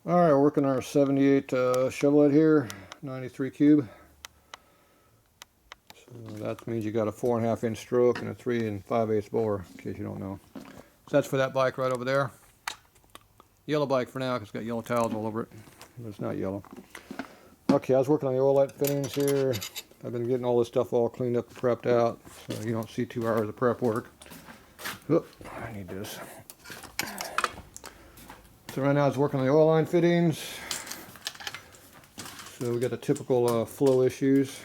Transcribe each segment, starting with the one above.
Alright, we're working our 78 shovelhead here, 93 cube. So that means you got a 4.5 inch stroke and a 3 5/8 bore, in case you don't know. So that's for that bike right over there. Yellow bike for now because it's got yellow tiles all over it, but it's not yellow. Okay, I was working on the oil light fittings here. I've been getting all this stuff all cleaned up and prepped out, so you don't see 2 hours of prep work. Oop, I need this. So right now I was working on the oil line fittings. So we got the typical flow issues.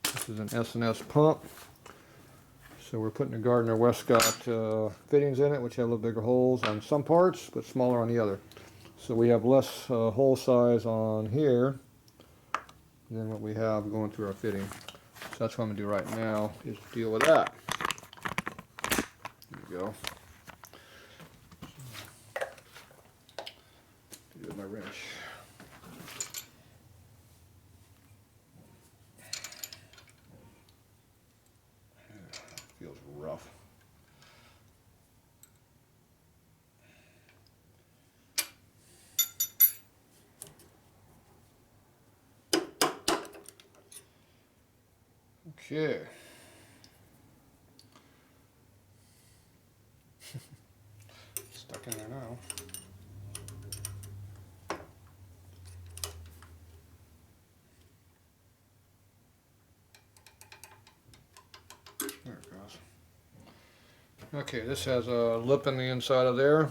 This is an S&S pump. So we're putting the Gardner Westcott fittings in it, which have a little bigger holes on some parts, but smaller on the other. So we have less hole size on here than what we have going through our fitting. So that's what I'm going to do right now, is deal with that. There we go. Do with my wrench. Feels rough. Okay. Stuck in there now. There it goes. Okay, this has a lip in the inside of there.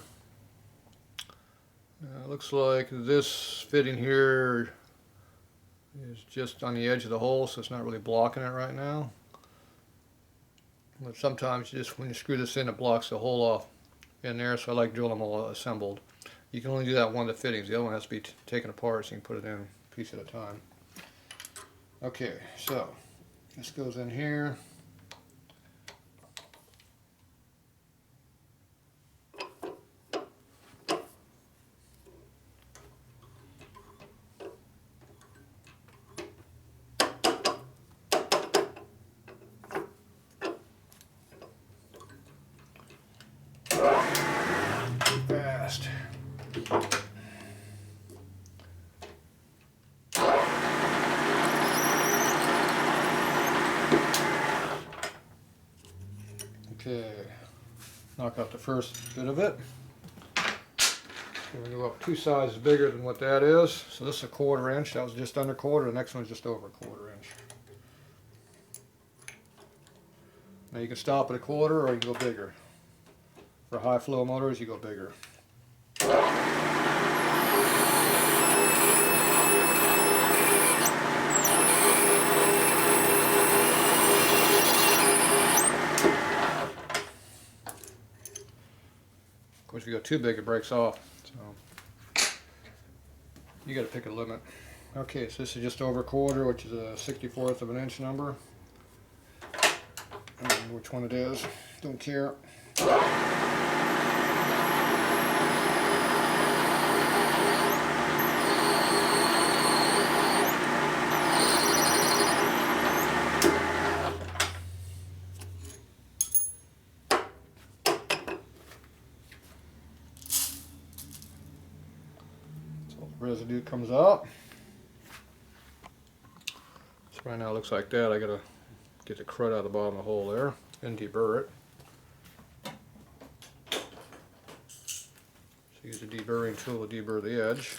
Looks like this fitting here is just on the edge of the hole, so it's not really blocking it right now. But sometimes just when you screw this in, it blocks the hole off in there, so I like drilling them all assembled. You can only do that one of the fittings. The other one has to be taken apart, so you can put it in a piece at a time. Okay, so this goes in here. Fast. Okay, knock out the first bit of it. So we go up 2 sizes bigger than what that is. So this is a 1/4 inch. That was just under 1/4. The next one's just over 1/4 inch. Now you can stop at 1/4 or you can go bigger. For high flow motors, you go bigger. Of course, if you go too big, it breaks off. So you got to pick a limit. Okay, so this is just over 1/4, which is a 64th of an inch number. I don't know which one it is. Don't care. Residue comes out. So right now it looks like that. I gotta get the crud out of the bottom of the hole there and deburr it. So use a deburring tool to deburr the edge.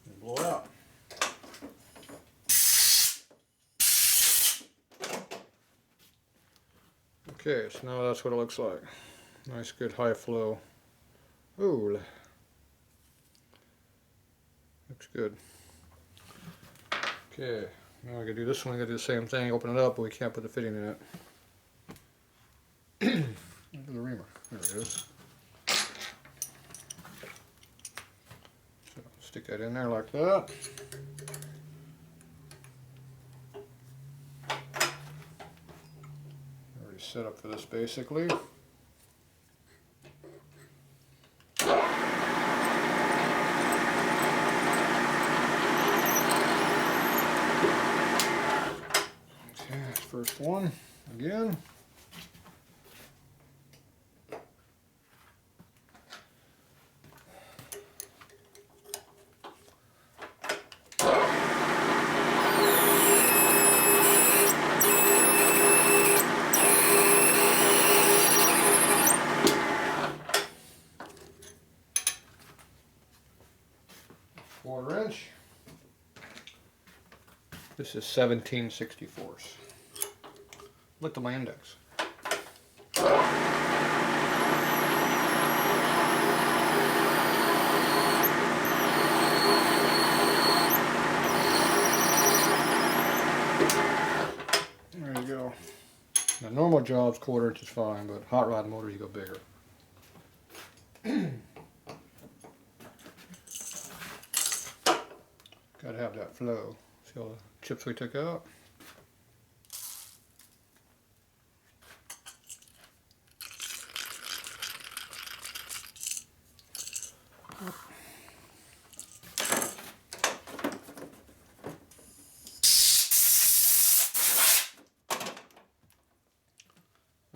And blow it out. Okay, so now that's what it looks like. Nice good high flow. Ooh, looks good. Okay, now I gotta do this one. I gotta do the same thing. Open it up, but we can't put the fitting in it. Look at the reamer. There it is. So stick that in there like that. Already set up for this basically. First one again. This is 17/64. Look at my index. There you go. Now normal jobs, 1/4 inch is fine, but hot rod motors you go bigger. Gotta have that flow. See all the chips we took out?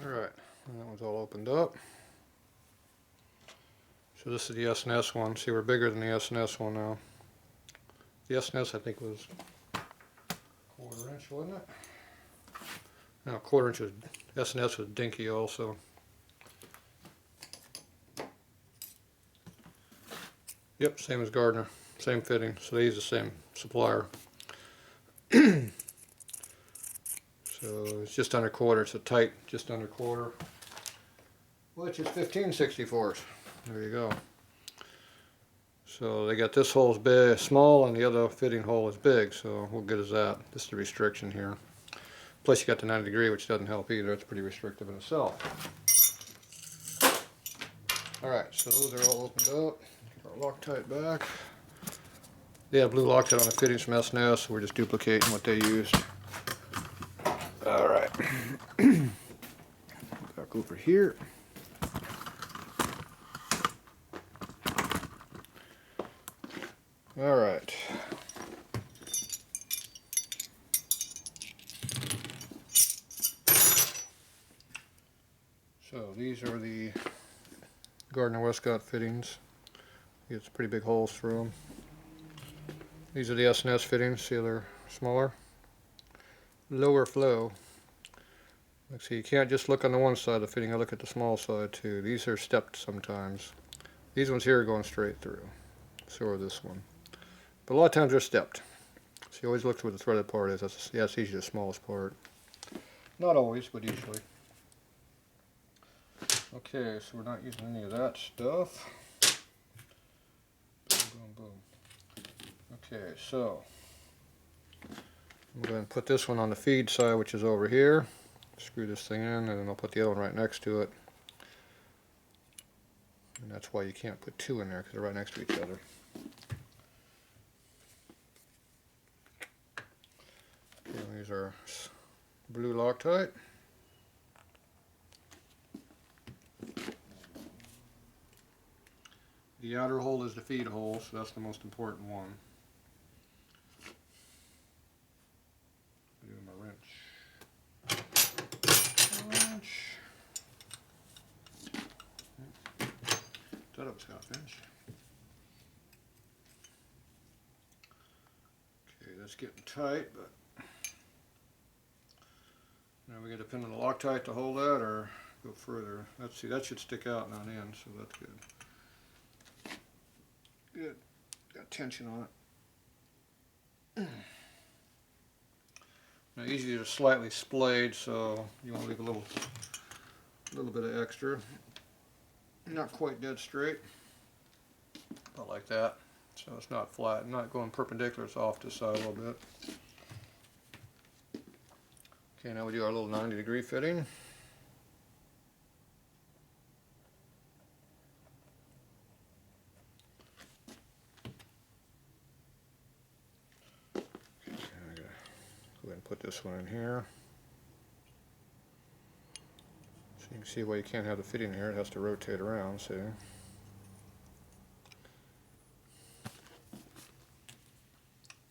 Alright, that one's all opened up. So this is the S&S one. See, we're bigger than the S&S one now. The S&S I think was 1/4 inch, wasn't it? No, 1/4 inch was, S&S was dinky also. Yep, same as Gardner, same fitting, so they use the same supplier. So it's just under 1/4, it's a tight, just under 1/4, which is 15/64. There you go. So they got this hole is big, small, and the other fitting hole is big, so what good is that? This is the restriction here. Plus you got the 90°, which doesn't help either, it's pretty restrictive in itself. Alright, so those are all opened up. Get our Loctite back. They have blue Loctite on the fittings from S&S, so we're just duplicating what they used. Alright. Back over here. Alright. So these are the Gardner Westcott fittings. It's pretty big holes through them. These are the S&S fittings. See, they're smaller. Lower flow. Like, see, you can't just look on the one side of the fitting, I look at the small side too. These are stepped sometimes. These ones here are going straight through. So are this one. But a lot of times they're stepped. So you always look where the threaded part is. That's usually the smallest part. Not always, but usually. Okay, so we're not using any of that stuff. Boom, boom, boom. Okay, so I'm going to put this one on the feed side, which is over here. Screw this thing in, and then I'll put the other one right next to it. And that's why you can't put two in there, because they're right next to each other. Okay, these are blue Loctite. The outer hole is the feed hole, so that's the most important one. Do my wrench. Thought it was half inch. Okay, that's getting tight, but now we got to pin on the Loctite to hold that, or go further. Let's see, that should stick out, not in, so that's good. Good. Got tension on it. Now usually they're slightly splayed, so you want to leave a little bit of extra. Not quite dead straight, but like that. So it's not flat, not going perpendicular, it's off to the side a little bit. Okay, now we do our little 90° fitting. Go ahead and put this one in here. So you can see why you can't have the fitting here, it has to rotate around, see?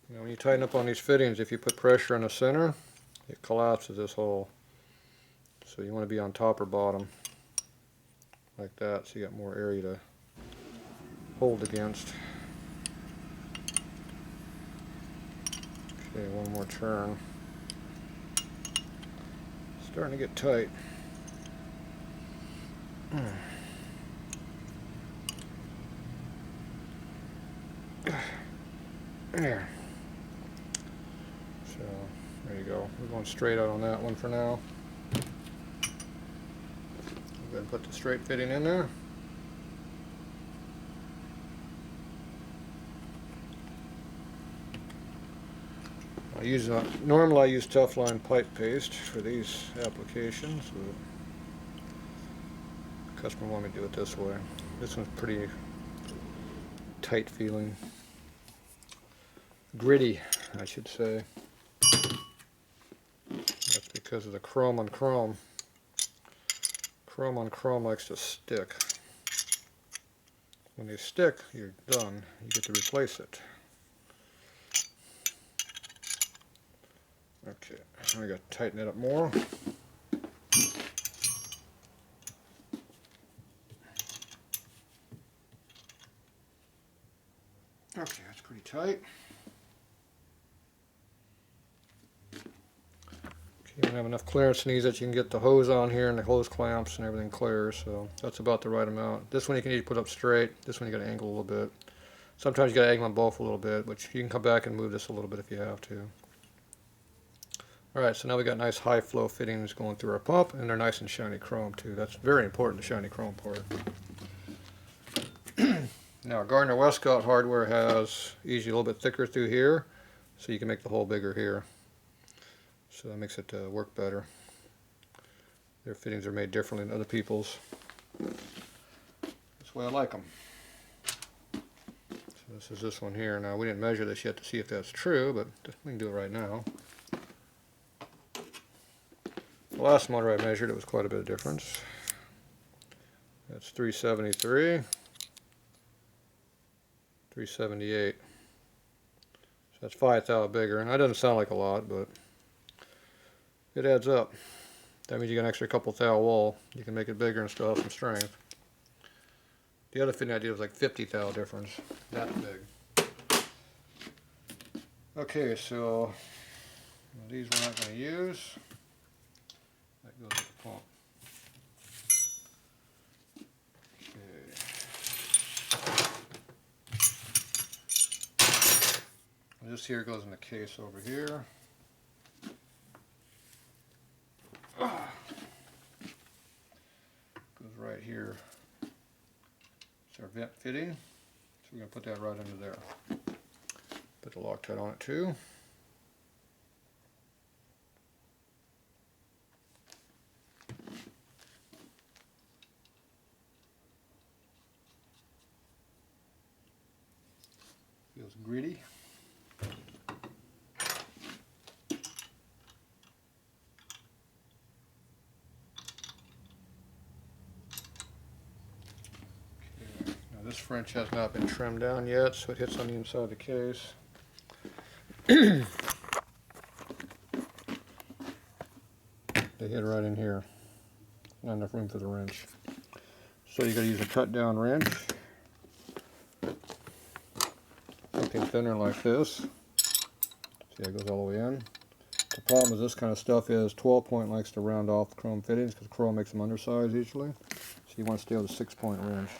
Now when you tighten up on these fittings, if you put pressure in the center, it collapses this hole. So you want to be on top or bottom, like that, so you got more area to hold against. Okay, one more turn. Starting to get tight. There. So We're going straight out on that one for now. Go ahead and put the straight fitting in there. Normally I use Teflon pipe paste for these applications, but the customer wanted me to do it this way. This one's pretty tight feeling. Gritty, I should say. That's because of the chrome on chrome. Chrome on chrome likes to stick. When they stick, you're done. You get to replace it. Okay, now we got to tighten it up more. Okay, that's pretty tight. You don't have enough clearance in these that you can get the hose on here and the hose clamps and everything clear, so that's about the right amount. This one you can need to put up straight. This one you got to angle a little bit. Sometimes you got to angle them both a little bit, but you can come back and move this a little bit if you have to. Alright, so now we got nice high flow fittings going through our pump, and they're nice and shiny chrome too. That's very important, the shiny chrome part. Now Gardner Westcott hardware has usually a little bit thicker through here, so you can make the hole bigger here. So that makes it work better. Their fittings are made differently than other people's. That's the way I like them. So this is this one here. Now we didn't measure this yet to see if that's true, but we can do it right now. The last motor I measured, it was quite a bit of difference. That's 373, 378. So that's 5 thou bigger, and that doesn't sound like a lot, but it adds up. That means you got an extra couple thou wall. You can make it bigger and still have some strength. The other fitting I did was like 50 thou difference. That big. Okay, so these we're not going to use. That goes with the pump. Okay. This here goes in the case over here. Goes right here. It's our vent fitting. So we're going to put that right under there. Put the Loctite on it too. Feels gritty. This French has not been trimmed down yet, so it hits on the inside of the case. They hit right in here. Not enough room for the wrench. So you got to use a cut down wrench. Something thinner like this. See how it goes all the way in. The problem with this kind of stuff is 12-point likes to round off the chrome fittings because chrome makes them undersized usually. So you want to stay with a 6-point wrench.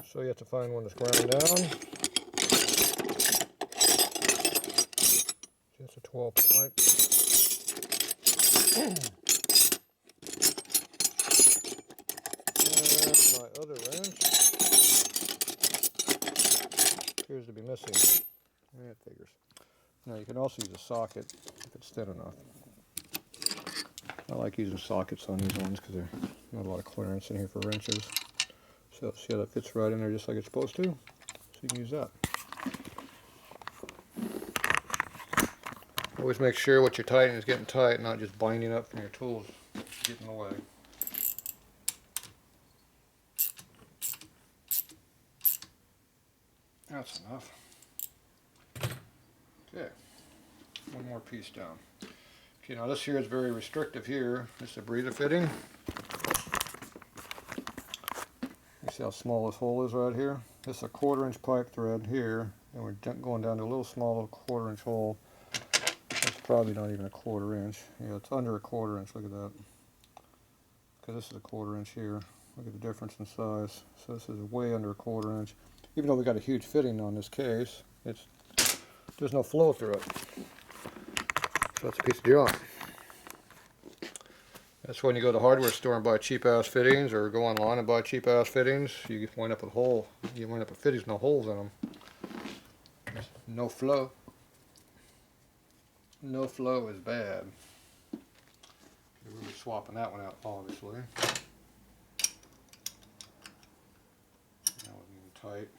So you have to find one that's ground down. Just a 12-point. And my other wrench appears to be missing. Yeah, it figures. Now you can also use a socket if it's thin enough. I like using sockets on these ones because there's not a lot of clearance in here for wrenches. So see how that fits right in there just like it's supposed to? So you can use that. Always make sure what you're tightening is getting tight, not just binding up from your tools getting in the way. That's enough. Okay, one more piece down. Okay, now this here is very restrictive here. This is a breather fitting. You see how small this hole is right here? This is a 1/4-inch pipe thread here, and we're going down to a little small 1/4-inch hole. It's probably not even a 1/4 inch. Yeah, it's under a 1/4 inch. Look at that. Because this is a 1/4 inch here. Look at the difference in size. So this is way under a 1/4 inch. Even though we got a huge fitting on this case, there's no flow through it. So that's a piece of junk. That's when you go to the hardware store and buy cheap ass fittings, or go online and buy cheap ass fittings. You wind up with fittings with no holes in them. No flow. No flow is bad. We'll be swapping that one out, obviously. That was even tight.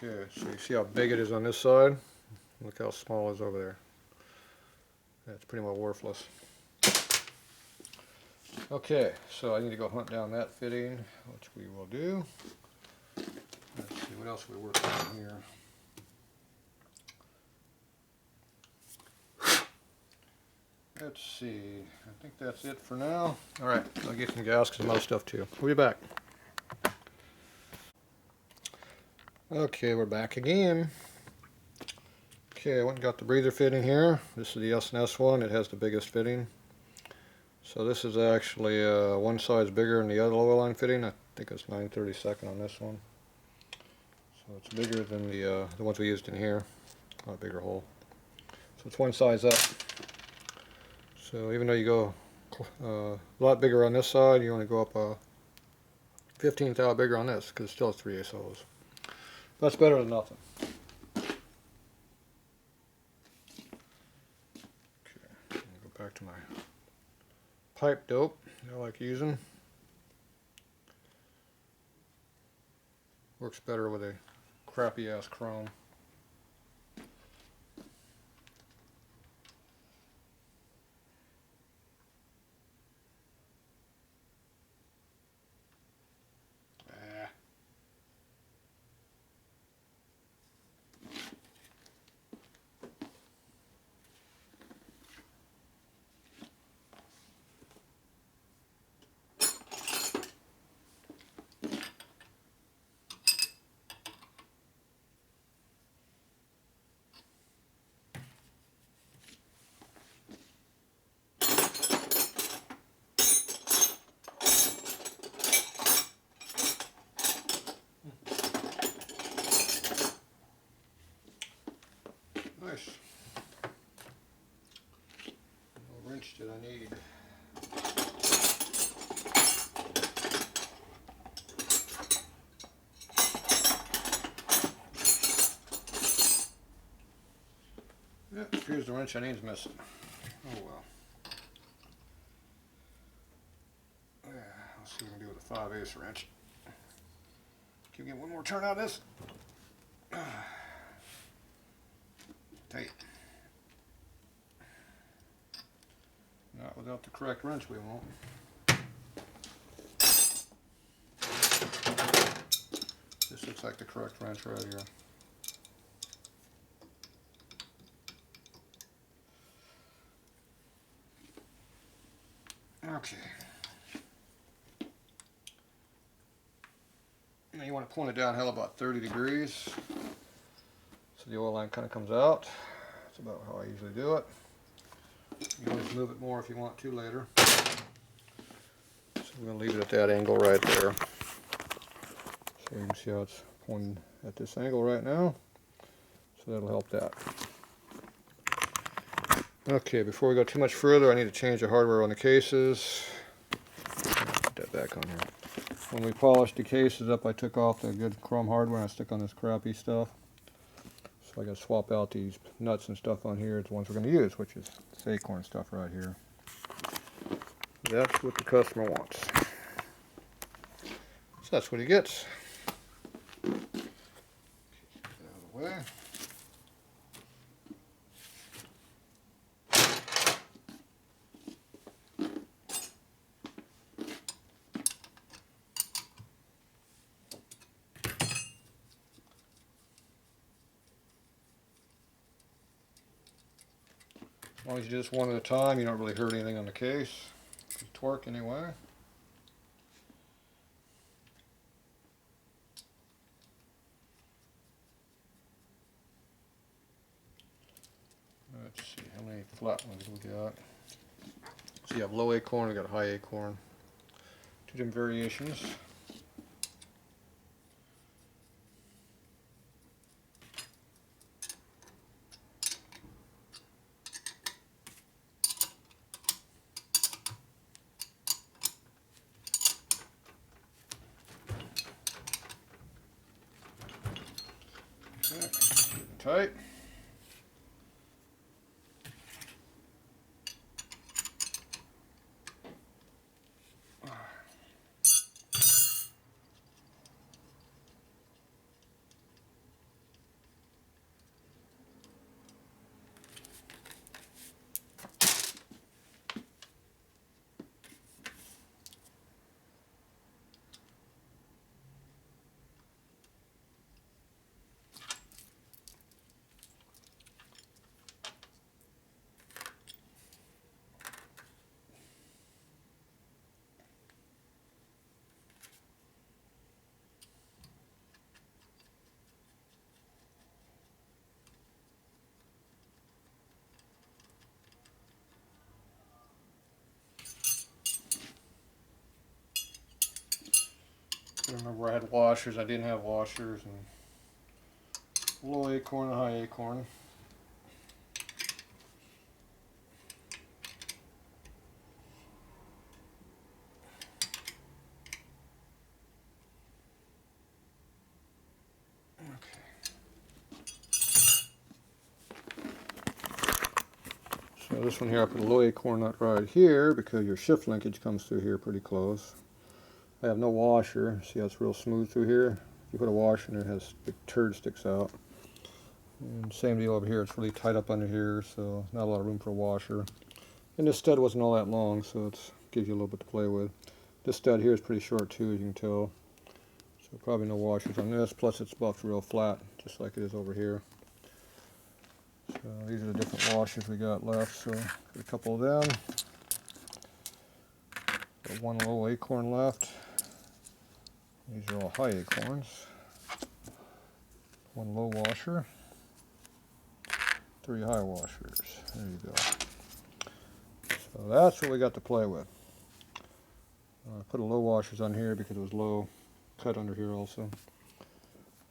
Okay, so you see how big it is on this side? Look how small it is over there. That's pretty much worthless. Okay, so I need to go hunt down that fitting, which we will do. Let's see, what else are we working on here? Let's see, I think that's it for now. Alright, I'll get some gas because some other stuff too. We'll be back. Okay, we're back again. Okay, I went and got the breather fitting here. This is the S&S one. It has the biggest fitting. So this is actually one size bigger than the other oil line fitting. I think it's 9/32 on this one. So it's bigger than the ones we used in here. A lot bigger hole. So it's one size up. So even though you go a lot bigger on this side, you only go up 15th thou bigger on this, because it still has 3/8 holes. That's better than nothing. Okay, I'm going to go back to my pipe dope that I like using. Works better with a crappy ass chrome. Nice. No wrench did I need. Yep, here's the wrench I need is missing. Oh well. Yeah, let's see what we can do with a 5/8 wrench. Can we get one more turn out of this? Tight. Not without the correct wrench, we won't. This looks like the correct wrench right here. Okay. Now you want to point it downhill about 30 degrees so the oil line kind of comes out. That's about how I usually do it. You can always move it more if you want to later. So we're going to leave it at that angle right there. So you can see how it's pointing at this angle right now. So that'll help that. Okay, before we go too much further, I need to change the hardware on the cases. Put that back on here. When we polished the cases up, I took off the good chrome hardware and I stuck on this crappy stuff. So I got to swap out these nuts and stuff on here. It's the ones we're going to use, which is this acorn stuff right here. That's what the customer wants. So that's what he gets. Get out of the way. As long as you do this one at a time, you don't really hurt anything on the case. Good torque anyway. Let's see, how many flat ones we got? So you have low acorn, we got high acorn. Two different variations. tight. I remember I had washers. I didn't have washers, and low acorn and high acorn. So this one here, I put a low acorn nut right here because your shift linkage comes through here pretty close. I have no washer. See how it's real smooth through here? If you put a washer in there, it has big turd sticks out. And same deal over here. It's really tight up under here, so not a lot of room for a washer. And this stud wasn't all that long, so it gives you a little bit to play with. This stud here is pretty short too, as you can tell. So probably no washers on this. Plus it's buffed real flat, just like it is over here. So these are the different washers we got left. So a couple of them. Got one low acorn left. These are all high acorns. One low washer. 3 high washers. There you go. So that's what we got to play with. I put a low washers on here because it was low cut under here also.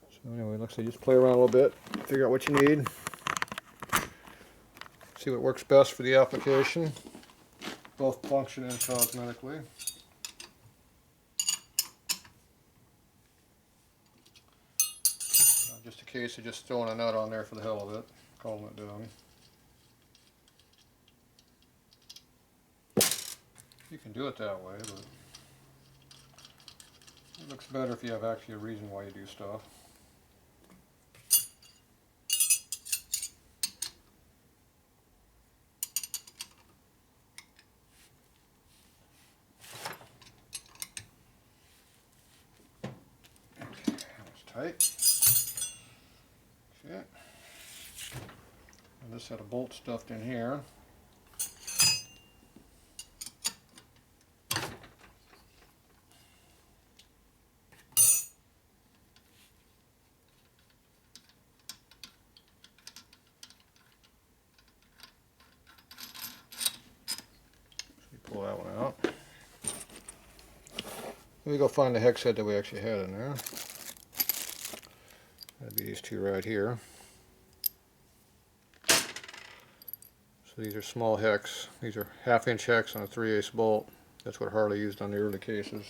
So anyway, like I say, just play around a little bit, figure out what you need, see what works best for the application. Both function and cosmetically. Just a case of just throwing a nut on there for the hell of it, calling it done. You can do it that way, but it looks better if you have actually a reason why you do stuff. Okay, that's tight. Okay. And this had a bolt stuffed in here. Pull that one out. Let me go find the hex head that we actually had in there. That'd be these two right here. So these are small hex. These are 1/2" hex on a 3/8 bolt. That's what Harley used on the early cases.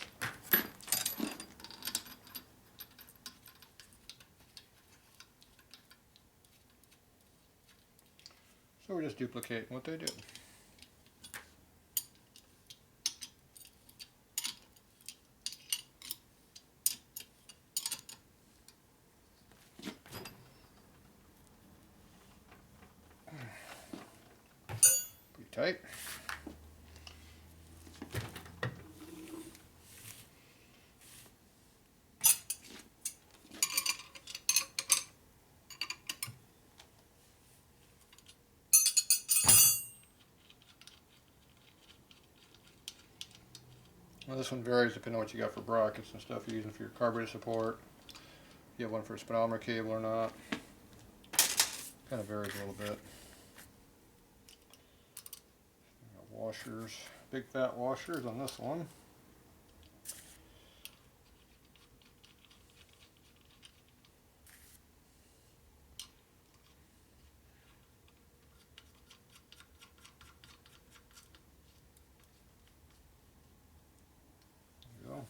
So we're just duplicating what they did. Pretty tight. Well, this one varies depending on what you got for brackets and stuff you're using for your carburetor support. You have one for a speedometer cable or not. Kind of varies a little bit. Washers, big fat washers on this one. There you go.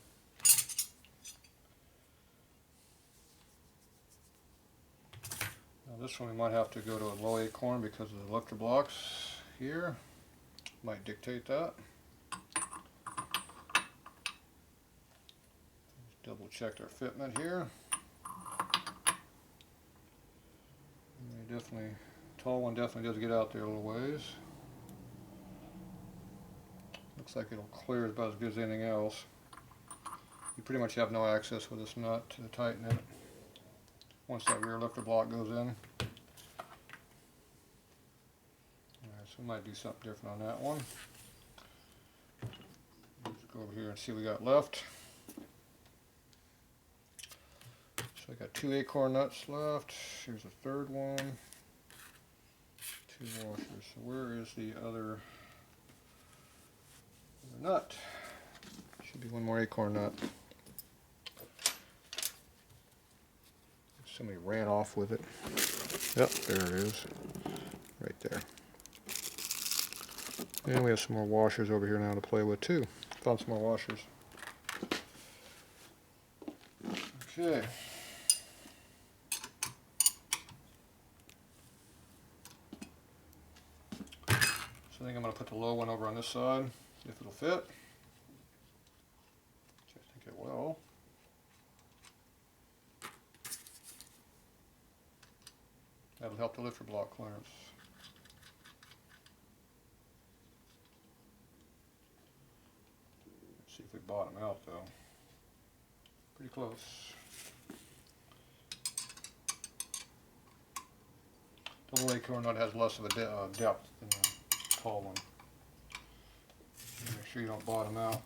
Now this one we might have to go to a low acorn because of the lifter blocks here. Might dictate that. Double check our fitment here. And definitely, tall one definitely does get out there a little ways. Looks like it'll clear about as good as anything else. You pretty much have no access with this nut to tighten it once that rear lifter block goes in. Alright, so we might do something different on that one. Let's go over here and see what we got left. So I got 2 acorn nuts left. Here's a third one. 2 washers. So where is the other nut? Should be one more acorn nut. Somebody ran off with it. Yep, there it is. Right there. And we have some more washers over here now to play with too. Found some more washers. Okay. So I think I'm going to put the low one over on this side, see if it'll fit. Which I think it will. That'll help the lifter block clearance. Let's see if we bottom out though. Pretty close. Double acorn nut has less of a depth than the tall one. Make sure you don't bottom out.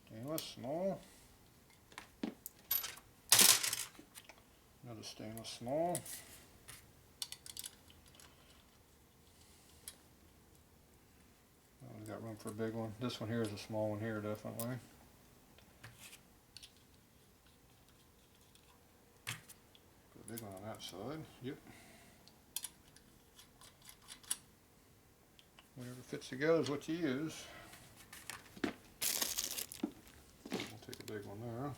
Stainless, small. Another stainless, small. Oh, we got room for a big one. This one here is a small one here, definitely. Put a big one on that side. Yep. Whatever fits together is what you use. I'll take a big one there.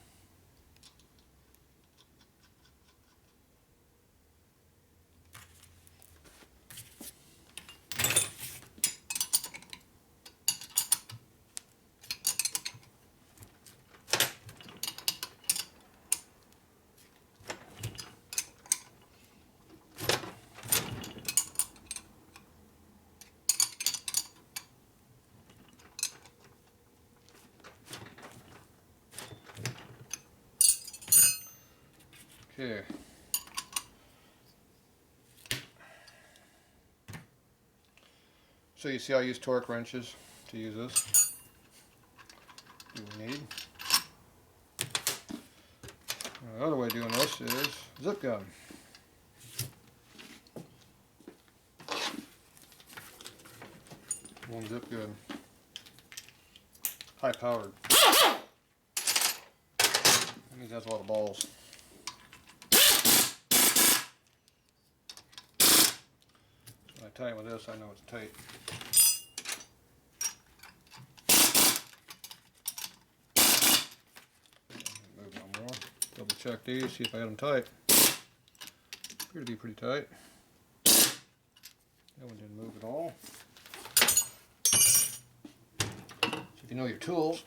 Okay. So you see I use torque wrenches to use this. Do we need? Another way of doing this is zip gun. One zip gun. High powered. That means that's a lot of balls. When I tighten with this, I know it's tight. Move no more. Double check these, see if I got them tight. Appear to be pretty tight. That one didn't move at all. So if you know your tools,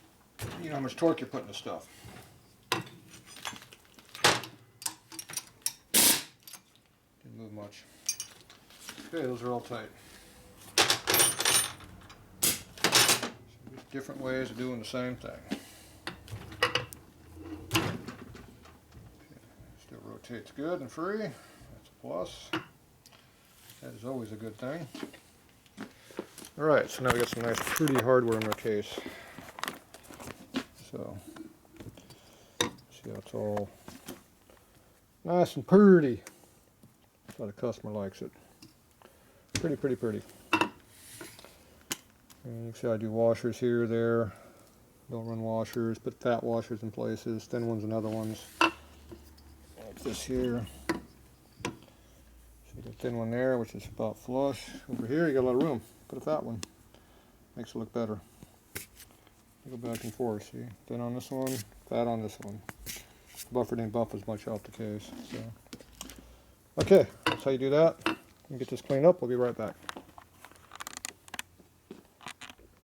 you know how much torque you're putting to stuff. Didn't move much. Okay, those are all tight. different ways of doing the same thing. Still rotates good and free. That's a plus. That is always a good thing. Alright, so now we got some nice pretty hardware in our case. So, see how it's all nice and pretty. That's how the customer likes it. Pretty, pretty, pretty. And you can see I do washers here, there. Don't run washers, put fat washers in places, thin ones in other ones. Like this here. So you got a thin one there, which is about flush. Over here you got a lot of room. Put a fat one. Makes it look better. Go back and forth, see? Thin on this one, fat on this one. Buffer didn't buff as much off the case. So. Okay, that's how you do that. Get this cleaned up, we'll be right back.